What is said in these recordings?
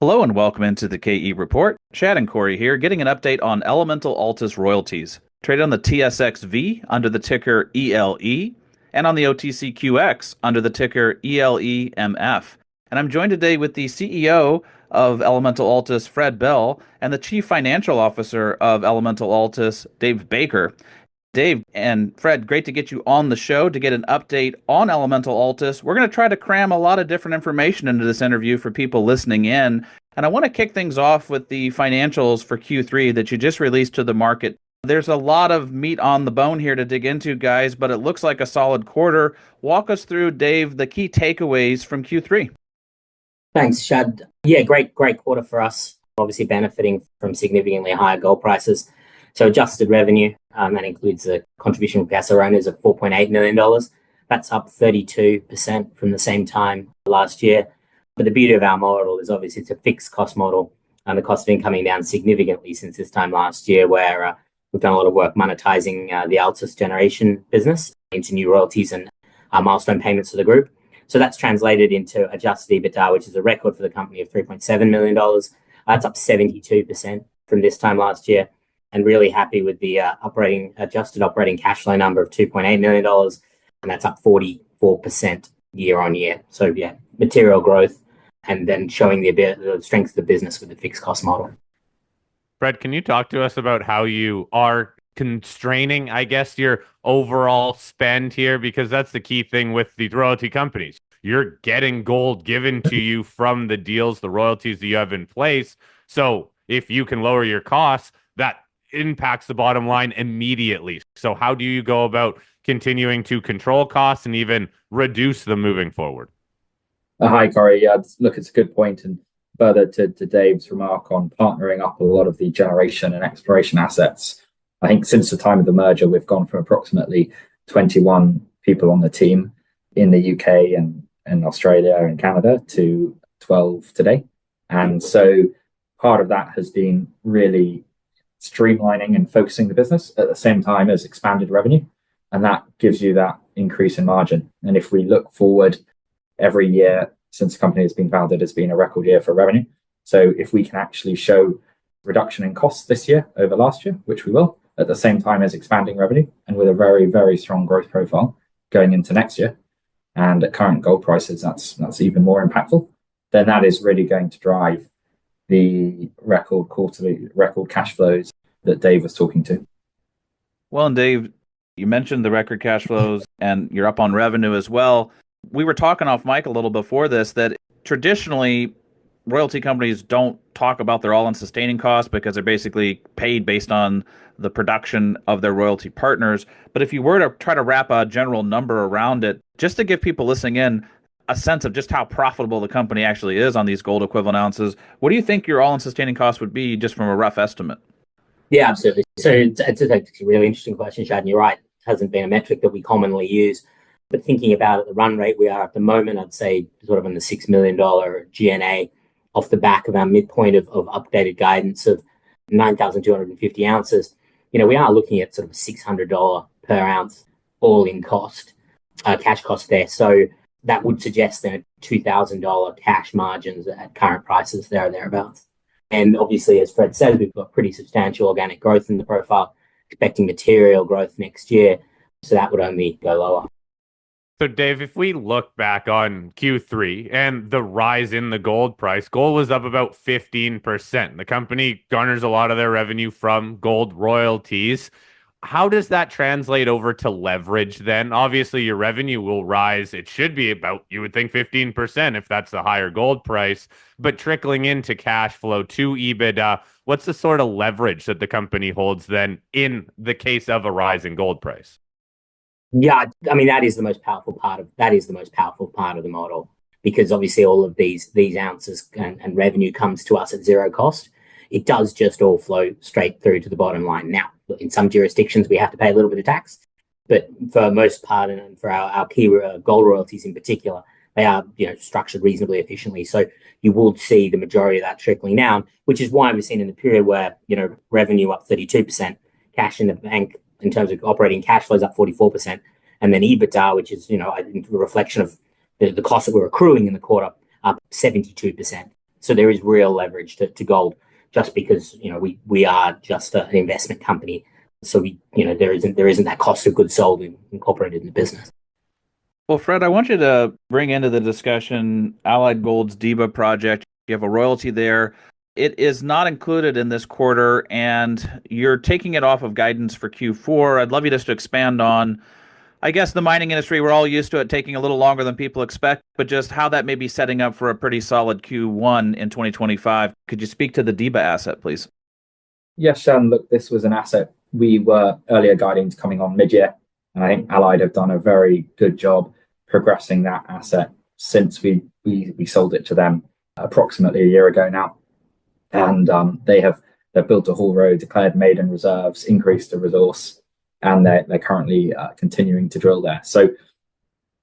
Hello and welcome into the KE Report. Chad and Corey here, getting an update on Elemental Altus Royalties. Traded on the TSX.V under the ticker ELE and on the OTCQX under the ticker ELEMF. And I'm joined today with the CEO of Elemental Altus, Fred Bell, and the Chief Financial Officer of Elemental Altus, Dave Baker. Dave and Fred, great to get you on the show to get an update on Elemental Altus. We're going to try to cram a lot of different information into this interview for people listening in. And I want to kick things off with the financials for Q3 that you just released to the market. There's a lot of meat on the bone here to dig into, guys, but it looks like a solid quarter. Walk us through, Dave, the key takeaways from Q3. Thanks, Chad. Yeah, great quarter for us. Obviously benefiting from significantly higher gold prices. So adjusted revenue, that includes the contribution from Caserones of $4.8 million. That's up 32% from the same time last year. But the beauty of our model is obviously it's a fixed cost model, and the costs have been coming down significantly since this time last year, where we've done a lot of work monetizing the Altus generation business into new royalties and milestone payments to the group. So that's translated into adjusted EBITDA, which is a record for the company of $3.7 million. That's up 72% from this time last year. And really happy with the adjusted operating cash flow number of $2.8 million, and that's up 44% year on year. So yeah, material growth, and then showing the strength of the business with the fixed cost model. Fred, can you talk to us about how you are constraining, I guess, your overall spend here? Because that's the key thing with the royalty companies. You're getting gold given to you from the deals, the royalties that you have in place. So if you can lower your costs, that impacts the bottom line immediately. So how do you go about continuing to control costs and even reduce them moving forward? Hi, Corey. Yeah, look, it's a good point. And further to Dave's remark on partnering up a lot of the generation and exploration assets, I think since the time of the merger, we've gone from approximately 21 people on the team in the UK and Australia and Canada to 12 today. And so part of that has been really streamlining and focusing the business at the same time as expanded revenue. And that gives you that increase in margin. And if we look forward, every year since the company has been founded, it's been a record year for revenue. So if we can actually show reduction in costs this year over last year, which we will, at the same time as expanding revenue and with a very, very strong growth profile going into next year, and at current gold prices, that's even more impactful, then that is really going to drive the record cash flows that Dave was talking to. Well, and Dave, you mentioned the record cash flows and you're up on revenue as well. We were talking off mic a little before this that traditionally royalty companies don't talk about their all-in sustaining costs because they're basically paid based on the production of their royalty partners. But if you were to try to wrap a general number around it, just to give people listening in a sense of just how profitable the company actually is on these gold equivalent ounces, what do you think your all-in sustaining costs would be just from a rough estimate? Yeah, absolutely. So it's a really interesting question, Chad, and you're right. It hasn't been a metric that we commonly use. But thinking about it, the run rate we are at the moment, I'd say sort of in the $6 million G&A off the back of our midpoint of updated guidance of 9,250 ounces. You know, we are looking at sort of $600 per ounce all-in cost, cash cost there. So that would suggest then $2,000 cash margins at current prices there or thereabouts. And obviously, as Fred said, we've got pretty substantial organic growth in the profile, expecting material growth next year. So that would only go lower. So, Dave, if we look back on Q3 and the rise in the gold price, gold was up about 15%. The company garners a lot of their revenue from gold royalties. How does that translate over to leverage then? Obviously, your revenue will rise. It should be about, you would think, 15% if that's the higher gold price. But trickling into cash flow to EBITDA, what's the sort of leverage that the company holds then in the case of a rising gold price? Yeah, I mean, that is the most powerful part of the model, because obviously all of these ounces and revenue comes to us at zero cost. It does just all flow straight through to the bottom line. Now, in some jurisdictions, we have to pay a little bit of tax, but for the most part, and for our key gold royalties in particular, they are structured reasonably efficiently. So you will see the majority of that trickling down, which is why we've seen in the period where revenue up 32%, cash in the bank in terms of operating cash flows up 44%, and then EBITDA, which is a reflection of the cost that we're accruing in the quarter, up 72%. So there is real leverage to gold, just because we are just an investment company. So there isn't that cost of goods sold incorporated in the business. Well, Fred, I want you to bring into the discussion Allied Gold's Diba project. You have a royalty there. It is not included in this quarter, and you're taking it off of guidance for Q4. I'd love you just to expand on, I guess, the mining industry. We're all used to it taking a little longer than people expect, but just how that may be setting up for a pretty solid Q1 in 2025. Could you speak to the Diba asset, please? Yes, Shan, look, this was an asset we were earlier guiding to coming on mid-year. And I think Allied have done a very good job progressing that asset since we sold it to them approximately a year ago now. And they've built a haul road, declared maiden reserves, increased the resource, and they're currently continuing to drill there. So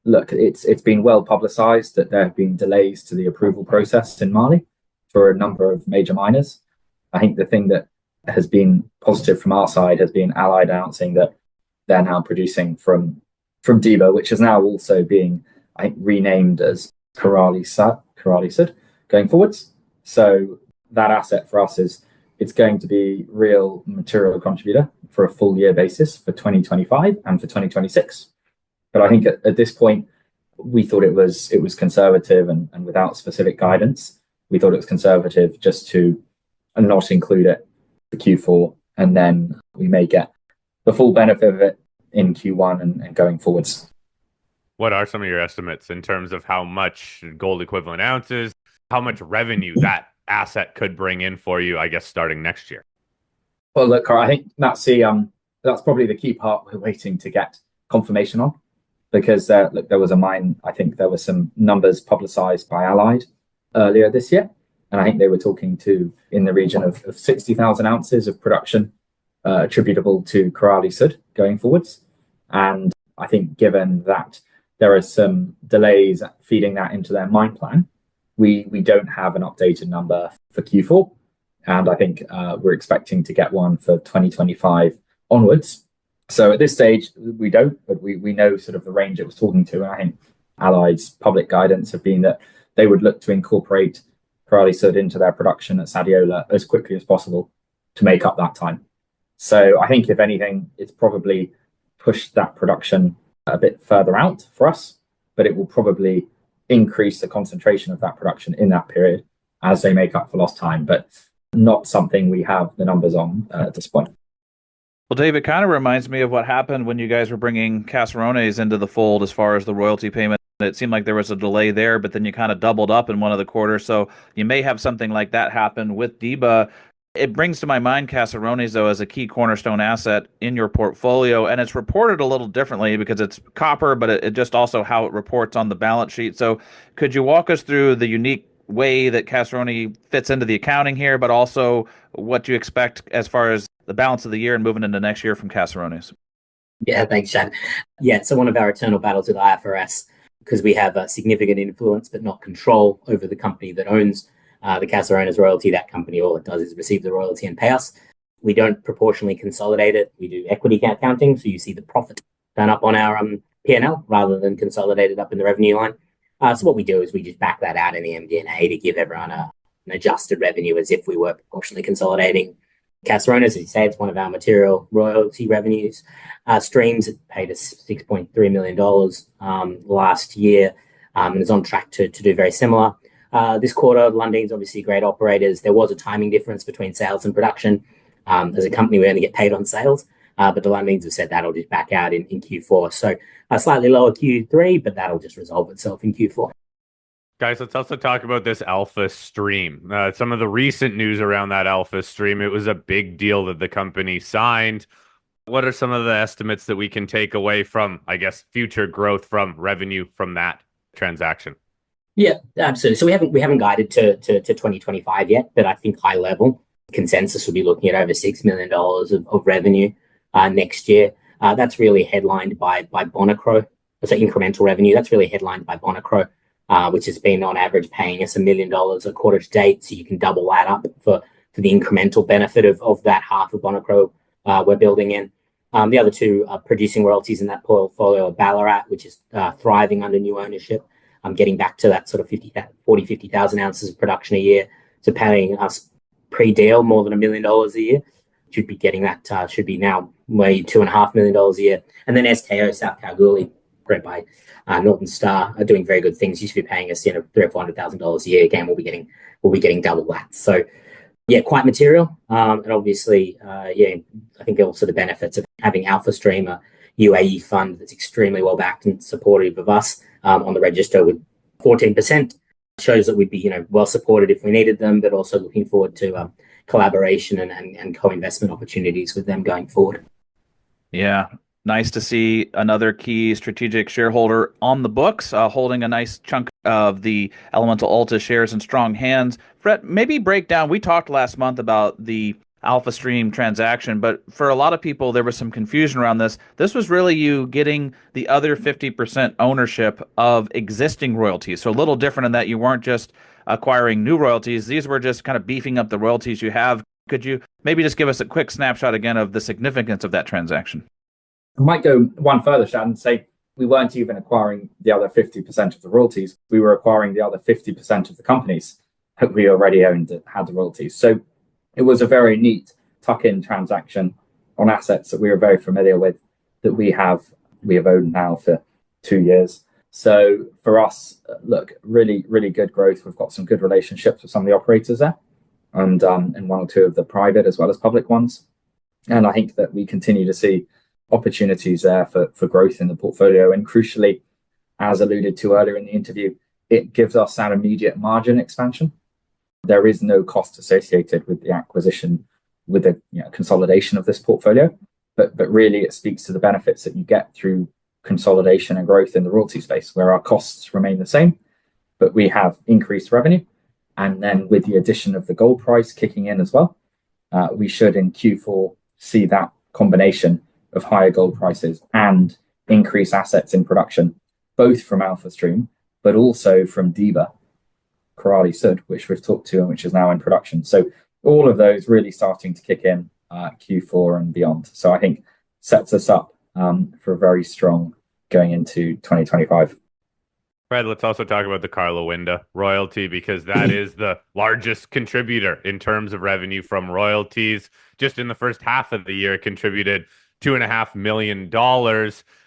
look, it's been well publicized that there have been delays to the approval process in Mali for a number of major miners. I think the thing that has been positive from our side has been Allied announcing that they're now producing from Diba, which is now also being, I think, renamed as Karali Sud going forwards. So that asset for us it's going to be real material contributor for a full year basis for 2025 and for 2026. But I think at this point, we thought it was conservative and without specific guidance. We thought it was conservative just to not include it for Q4, and then we may get the full benefit of it in Q1 and going forwards. What are some of your estimates in terms of how much gold equivalent ounces, how much revenue that asset could bring in for you, I guess, starting next year? Well, look, I think that's probably the key part we're waiting to get confirmation on, because look, there was a mine, I think there were some numbers publicized by Allied earlier this year, and I think they were talking to in the region of 60,000 ounces of production attributable to Karali Sud going forwards. And I think given that there are some delays feeding that into their mine plan, we don't have an updated number for Q4. And I think we're expecting to get one for 2025 onwards. So at this stage, we don't, but we know sort of the range it was talking to. And I think Allied's public guidance have been that they would look to incorporate Karali Sud into their production at Sadiola as quickly as possible to make up that time. So I think if anything, it's probably pushed that production a bit further out for us, but it will probably increase the concentration of that production in that period as they make up for lost time, but not something we have the numbers on at this point. Well, Dave, it kind of reminds me of what happened when you guys were bringing Caserones into the fold as far as the royalty payment. It seemed like there was a delay there, but then you kind of doubled up in one of the quarters. So you may have something like that happen with Diba. It brings to my mind Caserones, though, as a key cornerstone asset in your portfolio, and it's reported a little differently because it's copper, but it just also how it reports on the balance sheet. So could you walk us through the unique way that Caserones fits into the accounting here, but also what you expect as far as the balance of the year and moving into next year from Caserones? Yeah, thanks, Shad. Yeah, it's one of our eternal battles with IFRS, because we have a significant influence but not control over the company that owns the Caserones royalty. That company, all it does is receive the royalty and pay us. We don't proportionally consolidate it. We do equity accounting, so you see the profit done up on our P&L rather than consolidated up in the revenue line. So what we do is we just back that out in the MD&A to give everyone an adjusted revenue as if we were proportionally consolidating Caserones. As you say, it's one of our material royalty revenues streams. It paid us $6.3 million last year and is on track to do very similar. This quarter, Lundin's obviously great operators. There was a timing difference between sales and production. As a company, we only get paid on sales, but the Lundins have said that'll just back out in Q4. So a slightly lower Q3, but that'll just resolve itself in Q4. Guys, let's also talk about this Alpha stream. Some of the recent news around that Alpha stream, it was a big deal that the company signed. What are some of the estimates that we can take away from, I guess, future growth from revenue from that transaction? Yeah, absolutely. So we haven't guided to 2025 yet, but I think high level consensus will be looking at over $6 million of revenue next year. That's really headlined by Bonikro. So incremental revenue. That's really headlined by Bonikro, which has been on average paying us $1 million a quarter to date. So you can double that up for the incremental benefit of that half of Bonikro we're building in. The other two producing royalties in that portfolio are Ballarat, which is thriving under new ownership, getting back to that sort of 50,000 ounces of production a year. So paying us pre-deal more than $1 million a year. Should be getting that, should be now maybe $2.5 million a year. And then SKO, South Kalgoorlie, great by Northern Star, are doing very good things. Used to be paying us $300,000 or $400,000 a year. Again, we'll be getting double that. So yeah, quite material. And obviously, I think also the benefits of having Alpha Stream, a UAE fund that's extremely well backed and supportive of us on the register with 14%, shows that we'd be well supported if we needed them, but also looking forward to collaboration and co-investment opportunities with them going forward. Yeah, nice to see another key strategic shareholder on the books, holding a nice chunk of the Elemental Altus shares in strong hands. Fred, maybe break down, we talked last month about the Alpha Stream transaction, but for a lot of people, there was some confusion around this. This was really you getting the other 50% ownership of existing royalties. So a little different in that you weren't just acquiring new royalties. These were just kind of beefing up the royalties you have. Could you maybe just give us a quick snapshot again of the significance of that transaction? I might go one further, Shad, and say we weren't even acquiring the other 50% of the royalties. We were acquiring the other 50% of the companies that we already owned that had the royalties. So it was a very neat tuck-in transaction on assets that we were very familiar with, that we have owned now for 2 years. So for us, look, really, really good growth. We've got some good relationships with some of the operators there, and one or two of the private as well as public ones. And I think that we continue to see opportunities there for growth in the portfolio. And crucially, as alluded to earlier in the interview, it gives us that immediate margin expansion. There is no cost associated with the acquisition, with the consolidation of this portfolio, but really it speaks to the benefits that you get through consolidation and growth in the royalty space, where our costs remain the same, but we have increased revenue. And then with the addition of the gold price kicking in as well, we should in Q4 see that combination of higher gold prices and increase assets in production, both from Alpha Stream, but also from Diba, Korali Sud, which we've talked to and which is now in production. So all of those really starting to kick in Q4 and beyond. So I think sets us up for a very strong going into 2025. Fred, let's also talk about the Karlawinda royalty, because that is the largest contributor in terms of revenue from royalties. Just in the first half of the year, it contributed $2.5 million.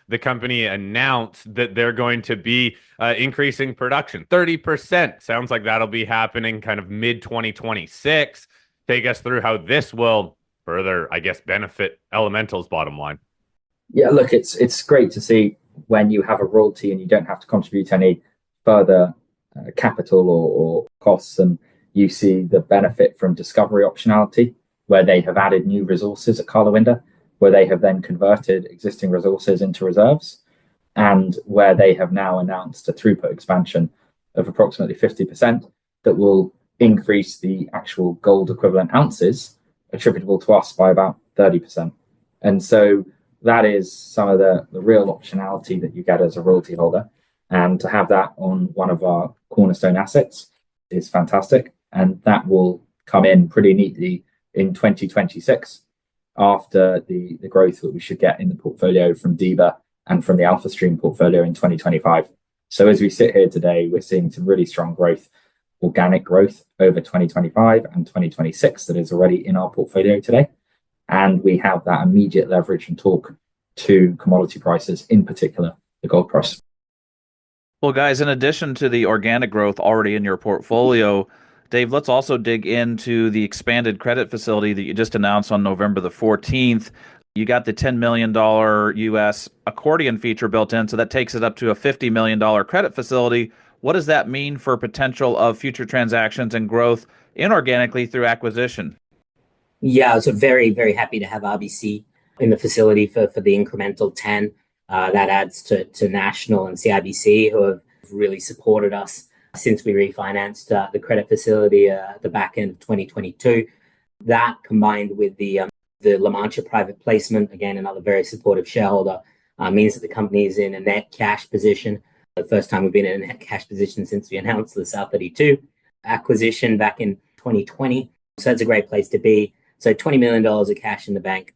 The company announced that they're going to be increasing production 30%. Sounds like that'll be happening kind of mid-2026. Take us through how this will further, I guess, benefit Elemental's bottom line. Yeah, look, it's great to see when you have a royalty and you don't have to contribute any further capital or costs, and you see the benefit from discovery optionality, where they have added new resources at Karlawinda, where they have then converted existing resources into reserves, and where they have now announced a throughput expansion of approximately 50% that will increase the actual gold equivalent ounces attributable to us by about 30%. And so that is some of the real optionality that you get as a royalty holder. And to have that on one of our cornerstone assets is fantastic. And that will come in pretty neatly in 2026 after the growth that we should get in the portfolio from Diba and from the Alpha Stream portfolio in 2025. So as we sit here today, we're seeing some really strong growth, organic growth over 2025 and 2026 that is already in our portfolio today. And we have that immediate leverage and talk to commodity prices, in particular, the gold price. Well, guys, in addition to the organic growth already in your portfolio, Dave, let's also dig into the expanded credit facility that you just announced on November the 14th. You got the $10 million US accordion feature built in, so that takes it up to a $50 million credit facility. What does that mean for potential of future transactions and growth inorganically through acquisition? Yeah, so very, very happy to have RBC in the facility for the incremental 10. That adds to National and CIBC, who have really supported us since we refinanced the credit facility at the back end of 2022. That combined with the La Mancha private placement, again, another very supportive shareholder, means that the company is in a net cash position. The first time we've been in a net cash position since we announced the South 32 acquisition back in 2020. So that's a great place to be. So $20 million of cash in the bank,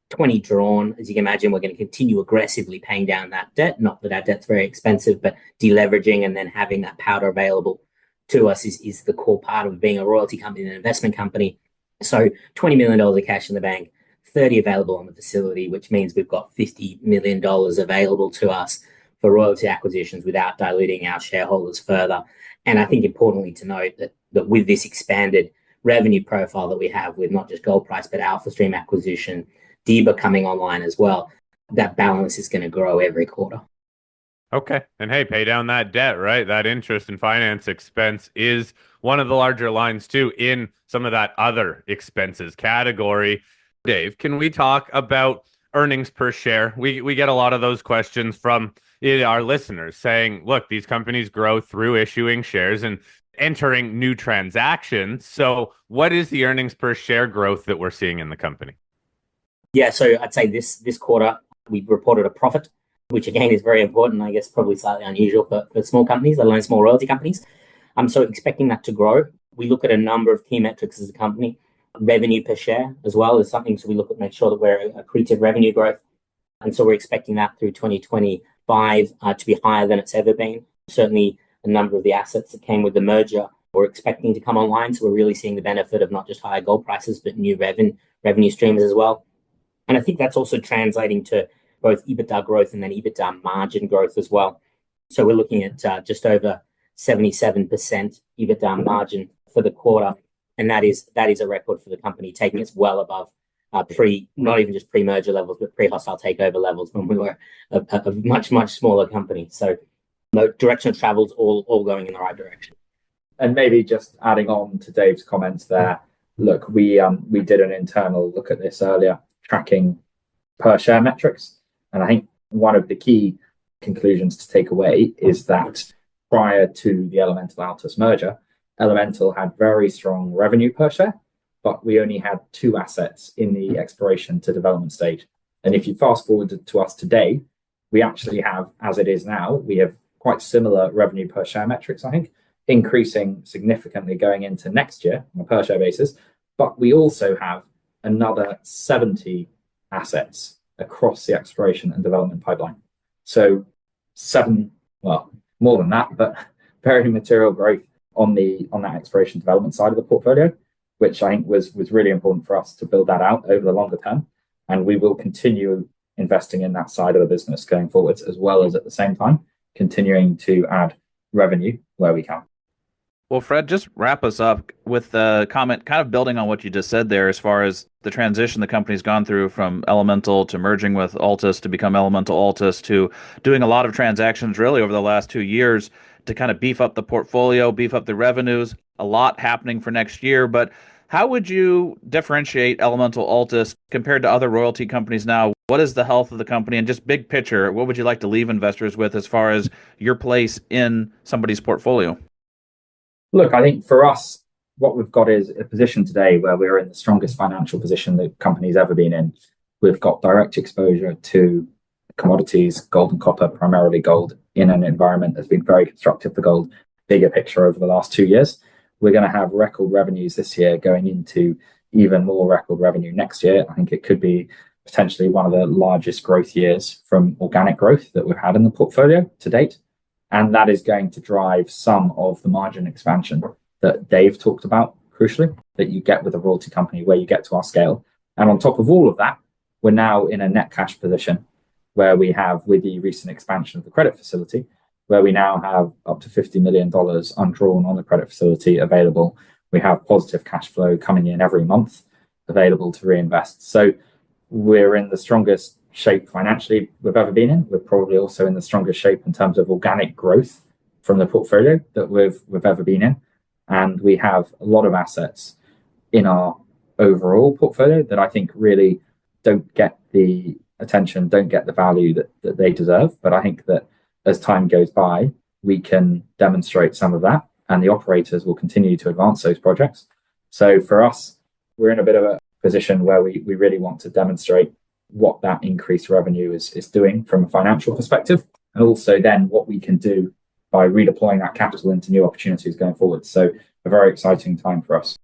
20 drawn. As you can imagine, we're going to continue aggressively paying down that debt. Not that our debt's very expensive, but deleveraging and then having that powder available to us is the core part of being a royalty company and an investment company. So $20 million of cash in the bank, 30 available on the facility, which means we've got $50 million available to us for royalty acquisitions without diluting our shareholders further. And I think importantly to note that with this expanded revenue profile that we have with not just gold price, but Alpha Stream acquisition, DEBA coming online as well, that balance is going to grow every quarter. Okay. And hey, pay down that debt, right? That interest and finance expense is one of the larger lines too in some of that other expenses category. Dave, can we talk about earnings per share? We get a lot of those questions from our listeners saying, look, these companies grow through issuing shares and entering new transactions. So what is the earnings per share growth that we're seeing in the company? Yeah, so I'd say this quarter we reported a profit, which again is very important. I guess probably slightly unusual for small companies, let alone small royalty companies. So expecting that to grow. We look at a number of key metrics as a company. Revenue per share as well is something, so we look at make sure that we're accretive revenue growth, and so we're expecting that through 2025 to be higher than it's ever been. Certainly, a number of the assets that came with the merger we're expecting to come online, so we're really seeing the benefit of not just higher gold prices but new revenue streams as well. And I think that's also translating to both EBITDA growth and then EBITDA margin growth as well. So we're looking at just over 77% EBITDA margin for the quarter, and that is a record for the company, taking us well above not even just pre-merger levels, but pre-hostile takeover levels when we were a much smaller company. So the direction of travel's all going in the right direction. And maybe just adding on to Dave's comments there, look, we did an internal look at this earlier, tracking per share metrics, and I think one of the key conclusions to take away is that prior to the Elemental Altus merger, Elemental had very strong revenue per share, but we only had two assets in the exploration to development stage. And if you fast forward to us today, we actually have, as it is now, we have quite similar revenue per share metrics, I think, increasing significantly going into next year on a per share basis. But we also have another 70 assets across the exploration and development pipeline. So more than that, but very material growth on that exploration development side of the portfolio, which I think was really important for us to build that out over the longer term. And we will continue investing in that side of the business going forwards, as well as at the same time continuing to add revenue where we can. Well, Fred, just wrap us up with the comment, kind of building on what you just said there, as far as the transition the company's gone through from Elemental to merging with Altus to become Elemental Altus to doing a lot of transactions really over the last 2 years to kind of beef up the portfolio, beef up the revenues, a lot happening for next year. But how would you differentiate Elemental Altus compared to other royalty companies now? What is the health of the company? And just big picture, what would you like to leave investors with as far as your place in somebody's portfolio? Look, I think for us, what we've got is a position today where we're in the strongest financial position the company's ever been in. We've got direct exposure to commodities, gold and copper, primarily gold, in an environment that's been very constructive for gold, bigger picture over the last 2 years. We're going to have record revenues this year going into even more record revenue next year. I think it could be potentially one of the largest growth years from organic growth that we've had in the portfolio to date. And that is going to drive some of the margin expansion that Dave talked about, crucially, that you get with a royalty company where you get to our scale. And on top of all of that, we're now in a net cash position where we have, with the recent expansion of the credit facility, where we now have up to $50 million undrawn on the credit facility available. We have positive cash flow coming in every month available to reinvest. So we're in the strongest shape financially we've ever been in. We're probably also in the strongest shape in terms of organic growth from the portfolio that we've ever been in. And we have a lot of assets in our overall portfolio that I think really don't get the attention, don't get the value that they deserve. But I think that as time goes by, we can demonstrate some of that, and the operators will continue to advance those projects. So for us, we're in a bit of a position where we really want to demonstrate what that increased revenue is doing from a financial perspective, and also then what we can do by redeploying that capital into new opportunities going forward. So a very exciting time for us.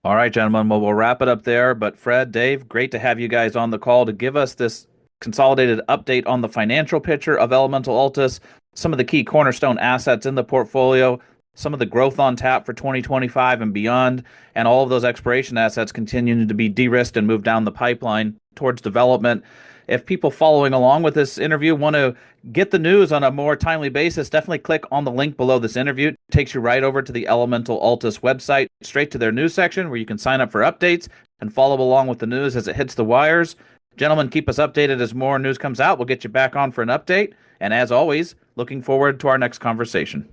All right, gentlemen. Well, we'll wrap it up there. But Fred, Dave, great to have you guys on the call to give us this consolidated update on the financial picture of Elemental Altus, some of the key cornerstone assets in the portfolio, some of the growth on tap for 2025 and beyond, and all of those exploration assets continuing to be de-risked and moved down the pipeline towards development. If people following along with this interview want to get the news on a more timely basis, definitely click on the link below this interview. It takes you right over to the Elemental Altus website, straight to their news section where you can sign up for updates and follow along with the news as it hits the wires. Gentlemen, keep us updated as more news comes out. We'll get you back on for an update. And as always, looking forward to our next conversation.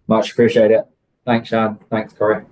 Much appreciate it. Thanks, Shad. Thanks, Corey.